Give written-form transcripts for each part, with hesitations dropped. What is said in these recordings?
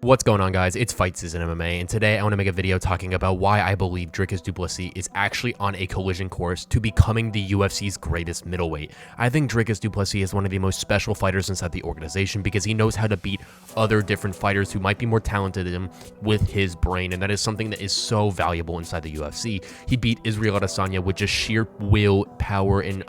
What's going on, guys? It's Fight Season MMA, and today I want to make a video talking about why I believe Dricus Du Plessis is actually on a collision course to becoming the UFC's greatest middleweight. I think Dricus Du Plessis is one of the most special fighters inside the organization because he knows how to beat other different fighters who might be more talented than him with his brain, and that is something that is so valuable inside the UFC. He beat Israel Adesanya with just sheer will, power, and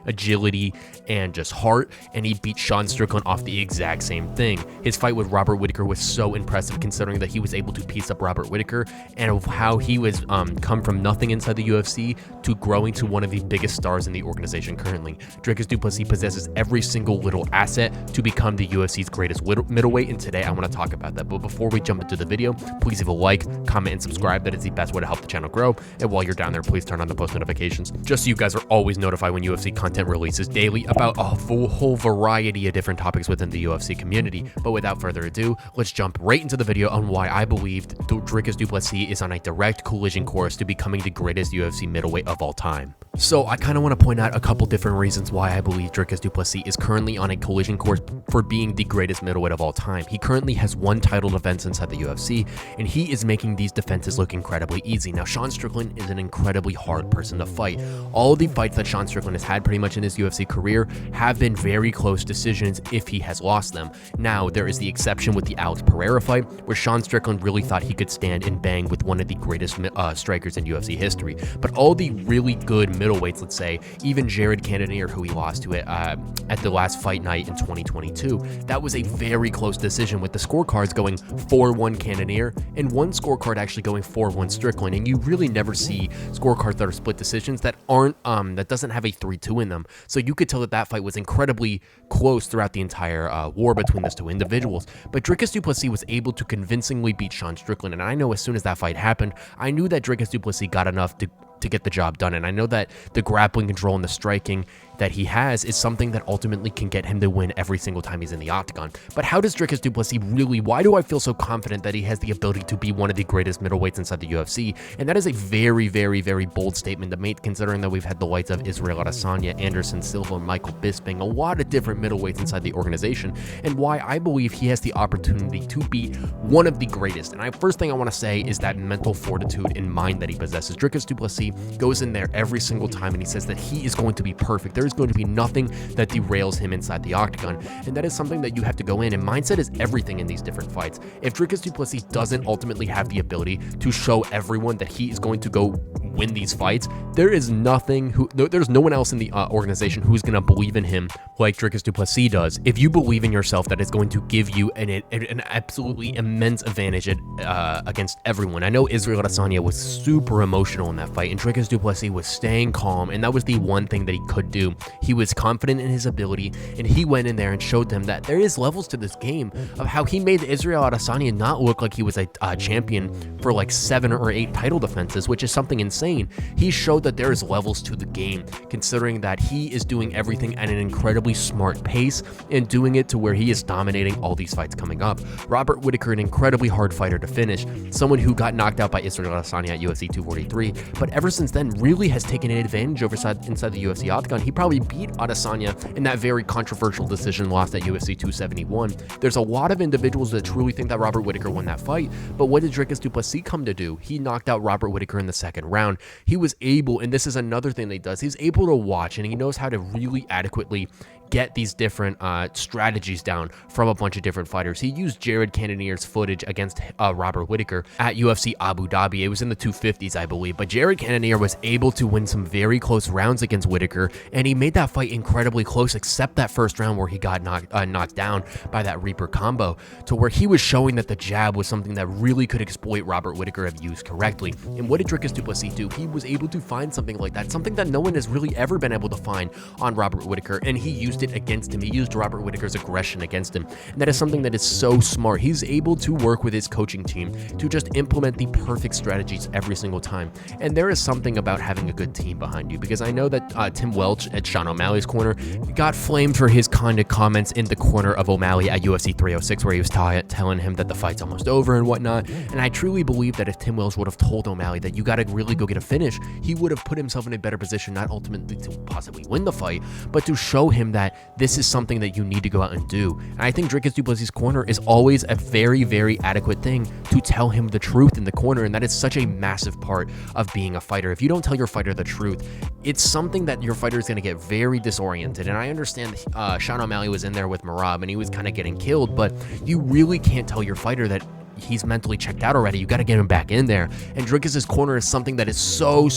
agility, and just heart, and he beat Sean Strickland off the exact same thing. His fight with Robert Whittaker was so impressive, considering that he was able to piece up Robert Whittaker and of how he was come from nothing inside the UFC to growing to one of the biggest stars in the organization currently. Dricus Du Plessis possesses every single little asset to become the UFC's greatest middleweight, and today I want to talk about that. But before we jump into the video, please leave a like, comment, and subscribe. That is the best way to help the channel grow. And while you're down there, please turn on the post notifications just so you guys are always notified when UFC content releases daily about a whole variety of different topics within the UFC community. But without further ado, let's jump right into the video on why I believe Dricus Du Plessis is on a direct collision course to becoming the greatest UFC middleweight of all time. So I kind of want to point out a couple different reasons why I believe Dricus Du Plessis is currently on a collision course for being the greatest middleweight of all time. He currently has one title defense inside the UFC, and he is making these defenses look incredibly easy. Now, Sean Strickland is an incredibly hard person to fight. All the fights that Sean Strickland has had pretty much in his UFC career have been very close decisions if he has lost them. Now, there is the exception with the Alex Pereira fight, where Sean Strickland really thought he could stand and bang with one of the greatest strikers in UFC history. But all the really good middleweights, let's say, even Jared Cannonier, who he lost to at the last fight night in 2022, that was a very close decision with the scorecards going 4-1 Cannonier and one scorecard actually going 4-1 Strickland. And you really never see scorecards that are split decisions that aren't that doesn't have a 3-2 in them. So you could tell that that fight was incredibly close throughout the entire war between those two individuals. But Dricus Du Plessis was able to convincingly beat Sean Strickland, and I know as soon as that fight happened, I knew that Dricus Du Plessis got enough to get the job done. And I know that the grappling control and the striking that he has is something that ultimately can get him to win every single time he's in the octagon. But how does Dricus Du Plessis really, why do I feel so confident that he has the ability to be one of the greatest middleweights inside the UFC? And that is a very, very, very bold statement to make, considering that we've had the likes of Israel Adesanya, Anderson Silva, Michael Bisping, a lot of different middleweights inside the organization, and why I believe he has the opportunity to be one of the greatest. And first thing I want to say is that mental fortitude and mind that he possesses. Dricus Du Plessis goes in there every single time and he says that he is going to be perfect. There is going to be nothing that derails him inside the octagon, and that is something that you have to go in, and mindset is everything in these different fights. If Dricus Du Plessis doesn't ultimately have the ability to show everyone that he is going to go win these fights, there's no one else in the organization who's going to believe in him like Dricus Du Plessis does. If you believe in yourself, that is going to give you an absolutely immense advantage against everyone. I know Israel Adesanya was super emotional in that fight, and Dricus Du Plessis was staying calm, and that was the one thing that he could do. He was confident in his ability, and he went in there and showed them that there is levels to this game of how he made Israel Adesanya not look like he was a champion for like 7 or 8 title defenses, which is something insane. He showed that there is levels to the game, considering that he is doing everything at an incredibly smart pace and doing it to where he is dominating all these fights coming up. Robert Whittaker, an incredibly hard fighter to finish, someone who got knocked out by Israel Adesanya at UFC 243, but ever since then really has taken an advantage inside the UFC octagon. He probably beat Adesanya in that very controversial decision lost at UFC 271. There's a lot of individuals that truly think that Robert Whittaker won that fight, but what did Dricus Du Plessis come to do? He knocked out Robert Whittaker in the second round. He was able, and this is another thing that he does, he's able to watch, and he knows how to really adequately get these different strategies down from a bunch of different fighters. He used Jared Cannonier's footage against Robert Whittaker at UFC Abu Dhabi. It was in the 250s, I believe, but Jared Cannonier was able to win some very close rounds against Whittaker, and he made that fight incredibly close, except that first round where he got knocked down by that Reaper combo, to where he was showing that the jab was something that really could exploit Robert Whittaker if used correctly. And what did Dricus Du Plessis do? He was able to find something like that, something that no one has really ever been able to find on Robert Whittaker, and he used it against him. He used Robert Whittaker's aggression against him, and that is something that is so smart. He's able to work with his coaching team to just implement the perfect strategies every single time, and there is something about having a good team behind you, because I know that Tim Welch at Sean O'Malley's corner got flamed for his kind of comments in the corner of O'Malley at UFC 306, where he was telling him that the fight's almost over and whatnot, and I truly believe that if Tim Welch would have told O'Malley that you got to really go get a finish, he would have put himself in a better position, not ultimately to possibly win the fight, but to show him that that this is something that you need to go out and do. And I think Dricus Du Plessis' corner is always a very, very adequate thing to tell him the truth in the corner, and that is such a massive part of being a fighter. If you don't tell your fighter the truth, it's something that your fighter is going to get very disoriented. And I understand Sean O'Malley was in there with Merab and he was kind of getting killed, but you really can't tell your fighter that he's mentally checked out already. You got to get him back in there. And Dricus's corner is something that is so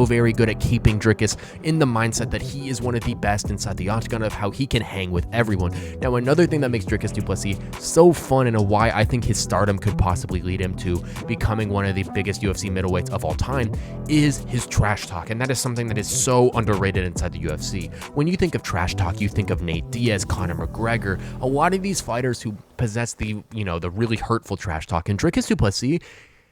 very good at keeping Dricus in the mindset that he is one of the best inside the octagon, of how he can hang with everyone. Now, another thing that makes Dricus Du Plessis so fun and why I think his stardom could possibly lead him to becoming one of the biggest UFC middleweights of all time is his trash talk. And that is something that is so underrated inside the UFC. When you think of trash talk, you think of Nate Diaz, Conor McGregor, a lot of these fighters who possess the really hurtful trash talk. And Dricus Du Plessis,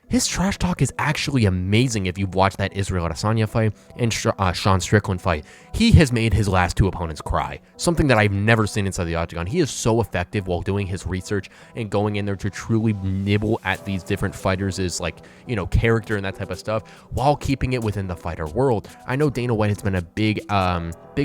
his trash talk is actually amazing. If you've watched that Israel Adesanya fight and Sean Strickland fight, he has made his last two opponents cry. Something that I've never seen inside the octagon. He is so effective while doing his research and going in there to truly nibble at these different fighters' character and that type of stuff, while keeping it within the fighter world. I know Dana White has been a big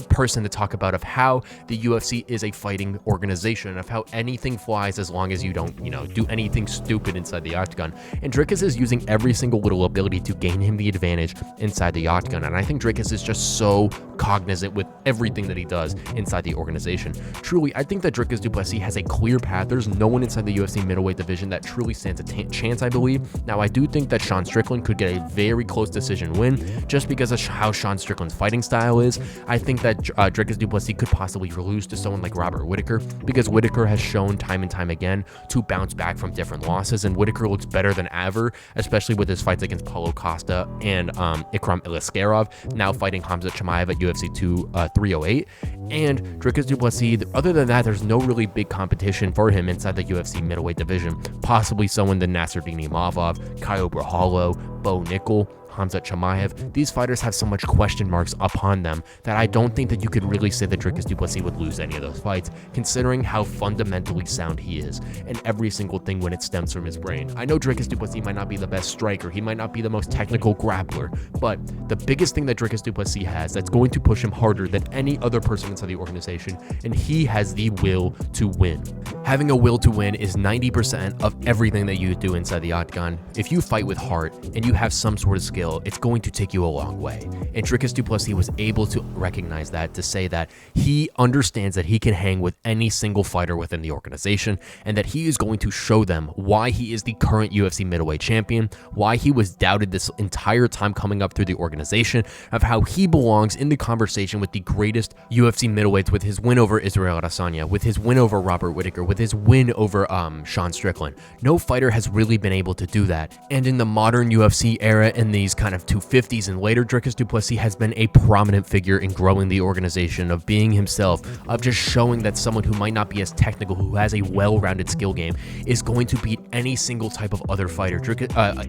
person to talk about of how the UFC is a fighting organization, of how anything flies as long as you don't, do anything stupid inside the octagon. And Dricus is using every single little ability to gain him the advantage inside the octagon. And I think Dricus is just so cognizant with everything that he does inside the organization. Truly, I think that Dricus Du Plessis has a clear path. There's no one inside the UFC middleweight division that truly stands a chance, I believe. Now, I do think that Sean Strickland could get a very close decision win just because of how Sean Strickland's fighting style is. I think that Dricus Du Plessis could possibly lose to someone like Robert Whittaker, because Whittaker has shown time and time again to bounce back from different losses, and Whittaker looks better than ever, especially with his fights against Paulo Costa and Ikram Iliskerov, now fighting Khamzat Chimaev at UFC 308. And Dricus Du Plessis, other than that, there's no really big competition for him inside the UFC middleweight division. Possibly someone than Nasruddin Imavov, Caio Borralho, Bo Nickel, Khamzat Chimaev. These fighters have so much question marks upon them that I don't think that you could really say that Dricus Du Plessis would lose any of those fights, considering how fundamentally sound he is and every single thing when it stems from his brain. I know Dricus Du Plessis might not be the best striker, he might not be the most technical grappler, but the biggest thing that Dricus Du Plessis has that's going to push him harder than any other person inside the organization, and he has the will to win. Having a will to win is 90% of everything that you do inside the octagon. If you fight with heart and you have some sort of skill, it's going to take you a long way. And Dricus Du Plessis was able to recognize that, to say that he understands that he can hang with any single fighter within the organization, and that he is going to show them why he is the current UFC middleweight champion, why he was doubted this entire time coming up through the organization, of how he belongs in the conversation with the greatest UFC middleweights, with his win over Israel Adesanya, with his win over Robert Whittaker, with his win over Sean Strickland. No fighter has really been able to do that. And in the modern UFC era, in these kind of 250s and later, Dricus Du Plessis has been a prominent figure in growing the organization, of being himself, of just showing that someone who might not be as technical, who has a well-rounded skill game, is going to beat any single type of other fighter.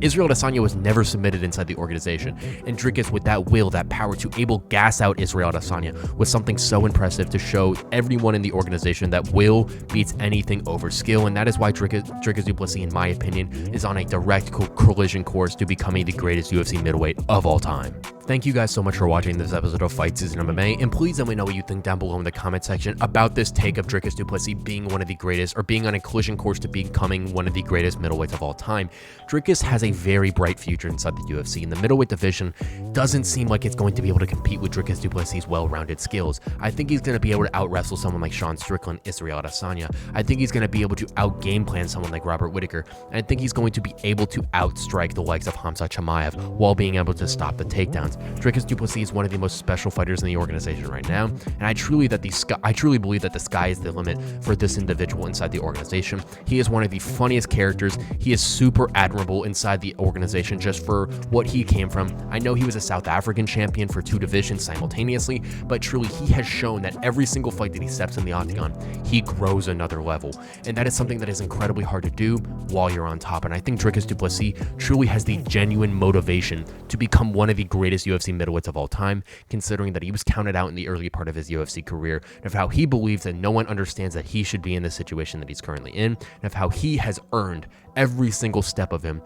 Israel Adesanya was never submitted inside the organization, and Dricus, with that will, that power to able gas out Israel Adesanya, was something so impressive to show everyone in the organization that will beats anything over skill. And that is why Dricus Du Plessis, in my opinion, is on a direct collision course to becoming the greatest UFC middleweight of all time. Thank you guys so much for watching this episode of Fight Season MMA, and please let me know what you think down below in the comment section about this take of Dricus Du Plessis being one of the greatest, or being on a collision course to becoming one of the greatest middleweights of all time. Dricus has a very bright future inside the UFC, and the middleweight division doesn't seem like it's going to be able to compete with Dricus Du Plessis' well-rounded skills. I think he's going to be able to out-wrestle someone like Sean Strickland, Israel Adesanya. I think he's going to be able to out-game plan someone like Robert Whittaker, and I think he's going to be able to outstrike the likes of Khamzat Chimaev while being able to stop the takedowns. Dricus Du Plessis is one of the most special fighters in the organization right now, and I truly believe that the sky is the limit for this individual inside the organization. He is one of the funniest characters. He is super admirable inside the organization just for what he came from. I know he was a South African champion for 2 divisions simultaneously, but truly he has shown that every single fight that he steps in the octagon, he grows another level, and that is something that is incredibly hard to do while you're on top. And I think Dricus Du Plessis truly has the genuine motivation to become one of the greatest UFC middleweights of all time, considering that he was counted out in the early part of his UFC career, and of how he believes that no one understands that he should be in the situation that he's currently in, and of how he has earned every single step of him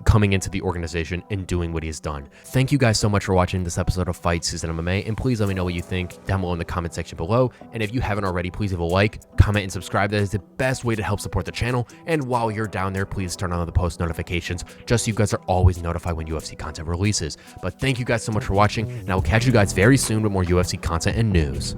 coming into the organization and doing what he's done. Thank you guys so much for watching this episode of Fight Season MMA, and please let me know what you think down below in the comment section below. And if you haven't already, please leave a like, comment, and subscribe. That is the best way to help support the channel. And while you're down there, please turn on the post notifications just so you guys are always notified when UFC content releases. But thank you guys so much for watching, and I will catch you guys very soon with more UFC content and news.